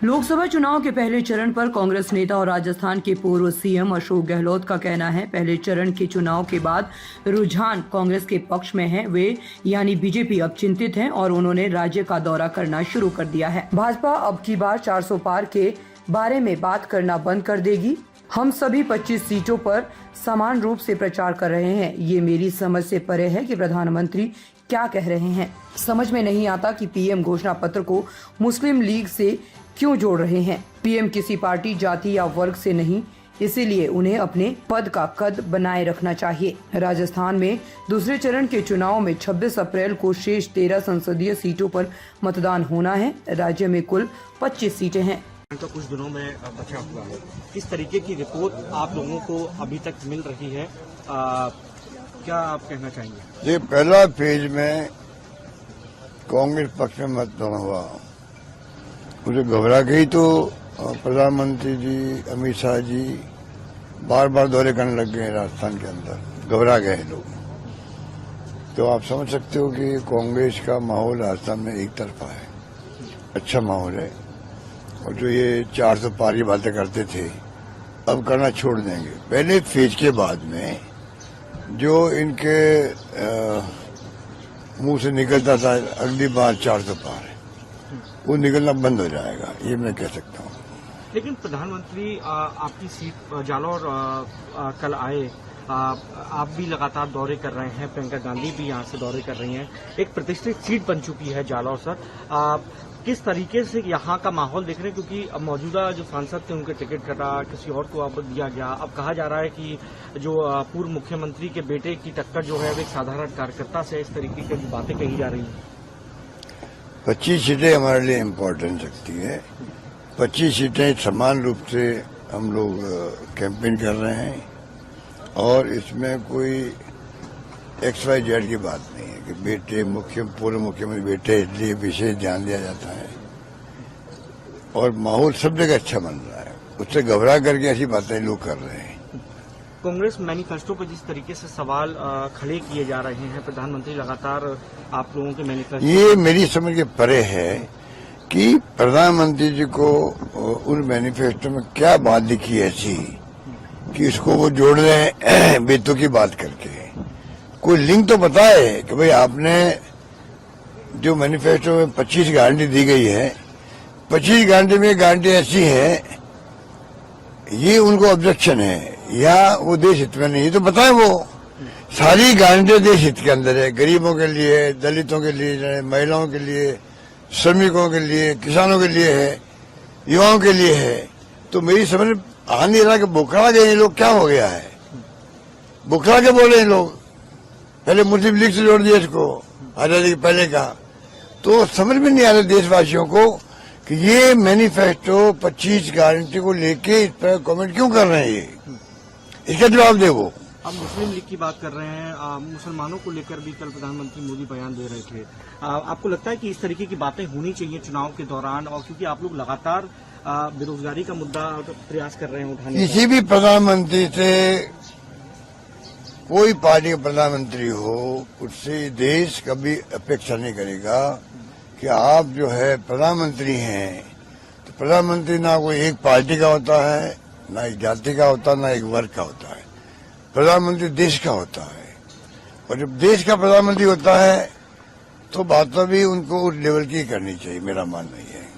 लोकसभा चुनाव के पहले चरण पर कांग्रेस नेता और राजस्थान के पूर्व सीएम अशोक गहलोत का कहना है, पहले चरण के चुनाव के बाद रुझान कांग्रेस के पक्ष में है। वे यानी बीजेपी अब चिंतित हैं और उन्होंने राज्य का दौरा करना शुरू कर दिया है। भाजपा अब की बार 400 पार के बारे में बात करना बंद कर देगी। हम सभी 25 सीटों पर समान रूप से प्रचार कर रहे हैं। ये मेरी समझ से परे है कि प्रधानमंत्री क्या कह रहे हैं। समझ में नहीं आता कि पीएम घोषणा पत्र को मुस्लिम लीग से क्यों जोड़ रहे हैं। पीएम किसी पार्टी, जाति या वर्ग से नहीं, इसीलिए उन्हें अपने पद का कद बनाए रखना चाहिए। राजस्थान में दूसरे चरण के चुनाव में 26 अप्रैल को शेष 13 संसदीय सीटों पर मतदान होना है। राज्य में कुल 25 सीटें हैं। तो कुछ दिनों में बचा हुआ है, किस तरीके की रिपोर्ट आप लोगों को अभी तक मिल रही है, क्या आप कहना चाहेंगे? ये पहला फेज में कांग्रेस पक्ष में मतदान हुआ, उसे घबरा गई तो प्रधानमंत्री जी, अमित शाह जी बार बार दौरे करने लग गए राजस्थान के अंदर, घबरा गए लोग। तो आप समझ सकते हो कि कांग्रेस का माहौल राजस्थान में एक तरफा है, अच्छा माहौल है। और जो ये 400 पार की बातें करते थे अब करना छोड़ देंगे। पहले फेज के बाद में जो इनके मुंह से निकलता था अगली बार 400 पार है, वो निकलना बंद हो जाएगा, ये मैं कह सकता हूँ। लेकिन प्रधानमंत्री आपकी सीट जालौर कल आए, आप भी लगातार दौरे कर रहे हैं, प्रियंका गांधी भी यहाँ से दौरे कर रही हैं, एक प्रतिष्ठित सीट बन चुकी है जालौर सर। किस तरीके से यहाँ का माहौल देख रहे हैं, क्योंकि मौजूदा जो सांसद थे उनके टिकट कटा, किसी और को अब दिया गया। अब कहा जा रहा है कि जो पूर्व मुख्यमंत्री के बेटे की टक्कर जो है वो एक साधारण कार्यकर्ता से, इस तरीके की बातें कही जा रही हैं। 25 सीटें हमारे लिए इम्पोर्टेंट रखती है। 25 सीटें समान रूप से हम लोग कैंपेन कर रहे हैं और इसमें कोई XYZ की बात नहीं है कि बेटे पूर्व मुख्यमंत्री बेटे, इसलिए विशेष ध्यान दिया जाता है। और माहौल सब जगह अच्छा बन रहा है, उससे घबरा करके ऐसी बातें लोग कर रहे हैं। कांग्रेस मैनिफेस्टो पर जिस तरीके से सवाल खड़े किए जा रहे हैं, प्रधानमंत्री लगातार आप लोगों के मैनिफेस्टो, ये मेरी समझ के परे है कि प्रधानमंत्री जी को उन मैनिफेस्टो में क्या बात दिखी ऐसी कि इसको वो जोड़ रहे हैं बेटों की बात करके। कोई लिंक तो बताए कि भाई आपने जो मैनिफेस्टो में 25 गारंटी दी गई है, 25 गारंटी में गारंटी ऐसी है, ये उनको ऑब्जेक्शन है या वो देश हित में नहीं, ये तो बताए। वो सारी गारंटी देश हित के अंदर है, गरीबों के लिए, दलितों के लिए, महिलाओं के लिए, श्रमिकों के लिए, किसानों के लिए है, युवाओं के लिए है। तो मेरी समझ में आ नहीं रहा कि बुखला गए ये लोग, क्या हो गया है, बुखला के बोले ये लोग। पहले मुस्लिम लीग से जोड़ दिया इसको, आजादी के पहले का। तो समझ में नहीं आ रहा देशवासियों को कि ये मैनिफेस्टो 25 गारंटी को लेके इस पर कमेंट क्यों कर रहे हैं, ये इसका जवाब दे। वो अब मुस्लिम लीग की बात कर रहे हैं, मुसलमानों को लेकर भी कल प्रधानमंत्री मोदी बयान दे रहे थे। आपको लगता है कि इस तरीके की बातें होनी चाहिए चुनाव के दौरान, और क्योंकि आप लोग लगातार बेरोजगारी का मुद्दा प्रयास कर रहे हैं उठाने, किसी भी प्रधानमंत्री से, कोई पार्टी का प्रधानमंत्री हो, उससे देश कभी अपेक्षा नहीं करेगा कि आप जो है प्रधानमंत्री हैं तो प्रधानमंत्री ना कोई एक पार्टी का होता है, ना एक जाति का होता है, ना एक वर्ग का होता है। प्रधानमंत्री देश का होता है, और जब देश का प्रधानमंत्री होता है तो बात भी उनको उस लेवल की करनी चाहिए, मेरा मानना ये है।